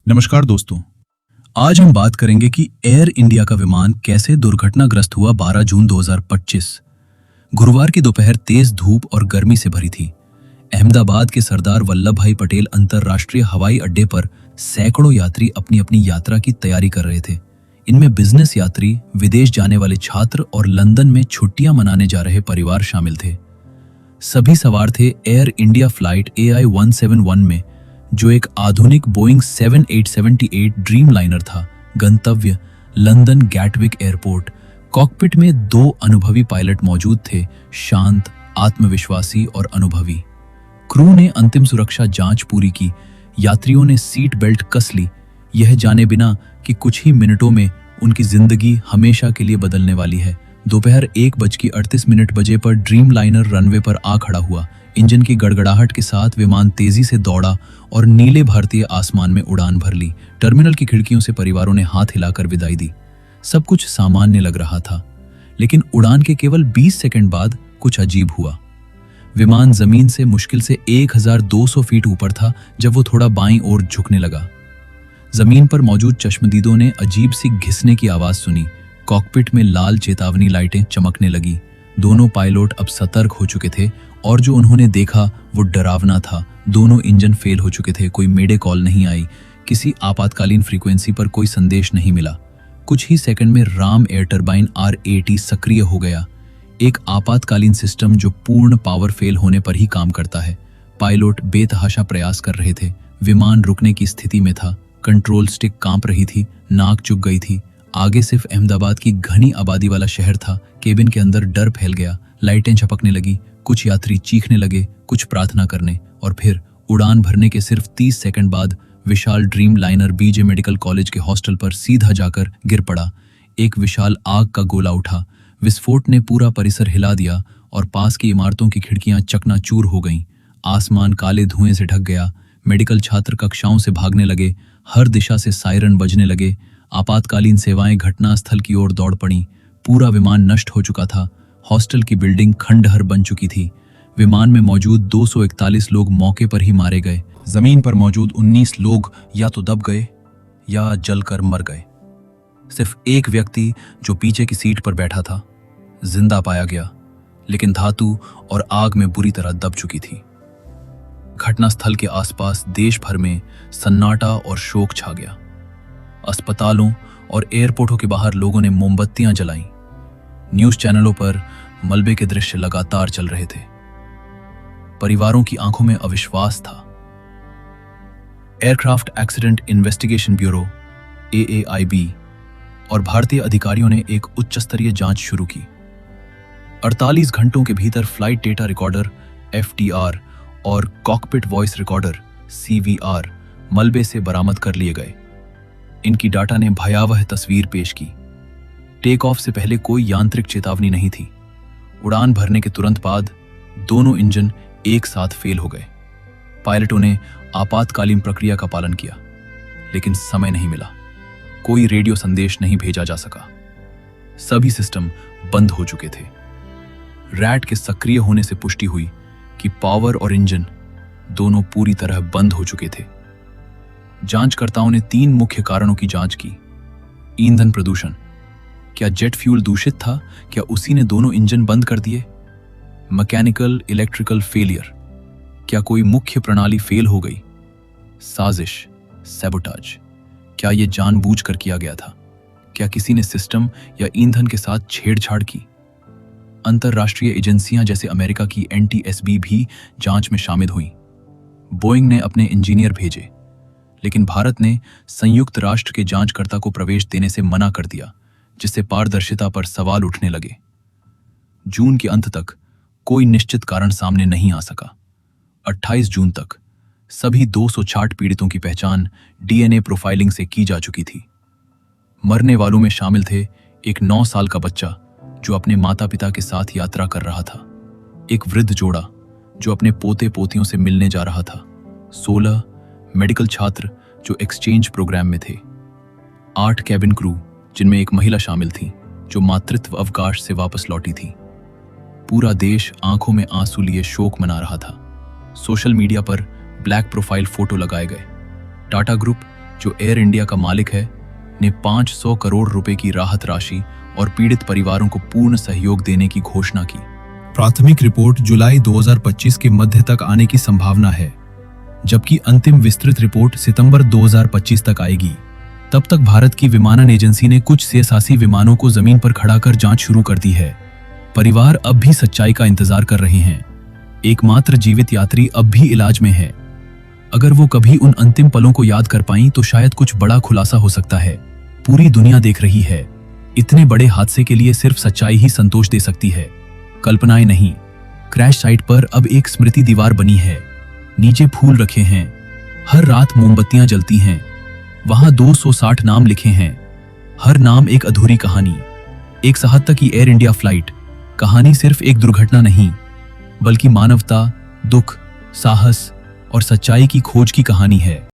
नमस्कार दोस्तों। आज हम बात करेंगे कि एयर इंडिया का विमान कैसे दुर्घटनाग्रस्त हुआ 12 जून 2025। गुरुवार की दोपहर तेज धूप और गर्मी से भरी थी। अहमदाबाद के सरदार वल्लभ भाई पटेल अंतर्राष्ट्रीय हवाई अड्डे पर सैकड़ों यात्री अपनी अपनी यात्रा की तैयारी कर रहे थे। इनमें बिजनेस यात्री, विदेश जाने वाले छात्र और लंदन में छुट्टियां मनाने जा रहे परिवार शामिल थे। सभी सवार थे एयर इंडिया फ्लाइट AI-171 में, जो एक आधुनिक बोइंग 7878 ड्रीम लाइनर था। गंतव्य लंदन गैटविक एयरपोर्ट। कॉकपिट में 2 अनुभवी पायलट मौजूद थे, शांत, आत्मविश्वासी और अनुभवी। क्रू ने अंतिम सुरक्षा जांच पूरी की। यात्रियों ने सीट बेल्ट कस ली, यह जाने बिना कि कुछ ही मिनटों में उनकी जिंदगी हमेशा के लिए बदलने वाली है। दोपहर 1:38 बजे पर ड्रीम लाइनर रनवे पर आ खड़ा हुआ। इंजन की गड़गड़ाहट के साथ विमान तेजी से दौड़ा और नीले भारतीय आसमान में उड़ान भर ली। टर्मिनल की खिड़कियों से परिवारों ने हाथ हिलाकर विदाई दी। सब कुछ सामान्य लग रहा था, लेकिन उड़ान के केवल 20 सेकंड बाद कुछ अजीब हुआ। विमान जमीन से मुश्किल से 1200 फीट ऊपर था जब वो थोड़ा बाईं ओर झुकने लगा। जमीन पर मौजूद चश्मदीदों ने अजीब सी घिसने की आवाज सुनी। कॉकपिट में लाल चेतावनी लाइटें चमकने लगी। दोनों पायलट अब सतर्क हो चुके थे और जो उन्होंने देखा वो डरावना था। दोनों इंजन फेल हो चुके थे। कोई मेडे कॉल नहीं आई, किसी आपातकालीन फ्रीक्वेंसी पर कोई संदेश नहीं मिला। कुछ ही सेकंड में राम एयर टरबाइन R80 सक्रिय हो गया, एक आपातकालीन सिस्टम जो पूर्ण पावर फेल होने पर ही काम करता है। पायलट बेतहाशा प्रयास कर रहे थे। विमान रुकने की स्थिति में था। कंट्रोल स्टिक कांप रही थी, नाक चुक गई थी। आगे सिर्फ अहमदाबाद की घनी आबादी वाला शहर था। केबिन के अंदर डर फैल गया। लाइटें झपकने लगी। कुछ यात्री चीखने लगे, कुछ प्रार्थना करने, और फिर उड़ान भरने के सिर्फ 30 सेकंड बाद Vishal Dreamliner BJ medical college के हॉस्टल पर सीधा जाकर गिर पड़ा। एक विशाल आग का गोला उठा। विस्फोट ने पूरा परिसर हिला दिया और पास की इमारतों की खिड़कियां चकनाचूर हो गईं। आसमान काले धुएं से ढक गया। मेडिकल छात्र कक्षाओं से भागने लगे। हर दिशा से सायरन बजने लगे। आपातकालीन सेवाएं घटनास्थल की ओर दौड़ पड़ी। पूरा विमान नष्ट हो चुका था। हॉस्टल की बिल्डिंग खंडहर बन चुकी थी। विमान में मौजूद 241 लोग मौके पर ही मारे गए। जमीन पर मौजूद 19 लोग या तो दब गए या जलकर मर गए। सिर्फ एक व्यक्ति जो पीछे की सीट पर बैठा था जिंदा पाया गया, लेकिन धातु और आग में बुरी तरह दब चुकी थी। घटनास्थल के आसपास देश भर में सन्नाटा और शोक छा गया। अस्पतालों और एयरपोर्टों के बाहर लोगों ने मोमबत्तियां जलाईं। न्यूज चैनलों पर मलबे के दृश्य लगातार चल रहे थे। परिवारों की आंखों में अविश्वास था। Aircraft accident investigation bureau AAIB और भारतीय अधिकारियों ने एक उच्च स्तरीय जांच शुरू की। 48 घंटों के भीतर फ्लाइट डेटा रिकॉर्डर FDR और कॉकपिट वॉइस रिकॉर्डर CVR मलबे से बरामद कर लिए गए। इनकी डाटा ने भयावह तस्वीर पेश की। टेक ऑफ से पहले कोई यांत्रिक चेतावनी नहीं थी। उड़ान भरने के तुरंत बाद दोनों इंजन एक साथ फेल हो गए। पायलटों ने आपातकालीन प्रक्रिया का पालन किया, लेकिन समय नहीं मिला। कोई रेडियो संदेश नहीं भेजा जा सका। सभी सिस्टम बंद हो चुके थे। रैट के सक्रिय होने से पुष्टि हुई कि पावर और इंजन दोनों पूरी तरह बंद हो चुके थे। जांचकर्ताओं ने 3 मुख्य कारणों की जांच की। ईंधन प्रदूषण। क्या जेट फ्यूल दूषित था? क्या उसी ने दोनों इंजन बंद कर दिए? Mechanical electrical failure. क्या कोई मुख्य प्रणाली फेल हो गई? साजिश, सैबोटाज। क्या यह जानबूझकर किया गया था? क्या किसी ने सिस्टम या ईंधन के साथ छेड़छाड़ की? अंतरराष्ट्रीय एजेंसियां जैसे अमेरिका की NTSB भी जांच में शामिल हुई। बोइंग ने अपने इंजीनियर भेजे, लेकिन भारत ने संयुक्त राष्ट्र के जांचकर्ता को प्रवेश देने से मना कर दिया, जिससे पारदर्शिता पर सवाल उठने लगे। जून के अंत तक कोई निश्चित कारण सामने नहीं आ सका। 28 जून तक सभी 260 पीड़ितों की पहचान DNA प्रोफाइलिंग से की जा चुकी थी। मरने वालों में शामिल थे एक 9 साल का बच्चा जो अपने माता पिता के साथ यात्रा कर रहा था, एक वृद्ध जोड़ा जो अपने पोते पोतियों से मिलने जा रहा था, 16 मेडिकल छात्र जो एक्सचेंज प्रोग्राम में थे, 8 कैबिन क्रू जिनमें एक महिला शामिल थी जो मातृत्व अवकाश से वापस लौटी थी। पूरा देश आंखों में आंसू लिए शोक मना रहा था। सोशल मीडिया पर ब्लैक प्रोफाइल फोटो लगाए गए। टाटा ग्रुप, जो एयर इंडिया का मालिक है, ने 500 करोड़ रुपए की राहत राशि और पीड़ित परिवारों को पूर्ण सहयोग देने की घोषणा की। प्राथमिक रिपोर्ट जुलाई 2025 के मध्य तक आने की संभावना है, जबकि अंतिम विस्तृत रिपोर्ट सितंबर 2025 तक आएगी। तब तक भारत की विमानन एजेंसी ने कुछ सेसासी विमानों को जमीन पर खड़ा कर जांच शुरू कर दी है। परिवार अब भी सच्चाई का इंतजार कर रहे हैं। एकमात्र जीवित यात्री अब भी इलाज में है। अगर वो कभी उन अंतिम पलों को याद कर पाईं तो शायद कुछ बड़ा खुलासा हो सकता है। पूरी दुनिया देख रही है। इतने बड़े हादसे के लिए सिर्फ सच्चाई ही संतोष दे सकती है, कल्पनाएं नहीं। क्रैश साइट पर अब एक स्मृति दीवार बनी है। नीचे फूल रखे हैं, हर रात मोमबत्तियां जलती हैं। वहां 260 नाम लिखे हैं, हर नाम एक अधूरी कहानी। 177 की एयर इंडिया फ्लाइट कहानी सिर्फ एक दुर्घटना नहीं, बल्कि मानवता, दुख, साहस और सच्चाई की खोज की कहानी है।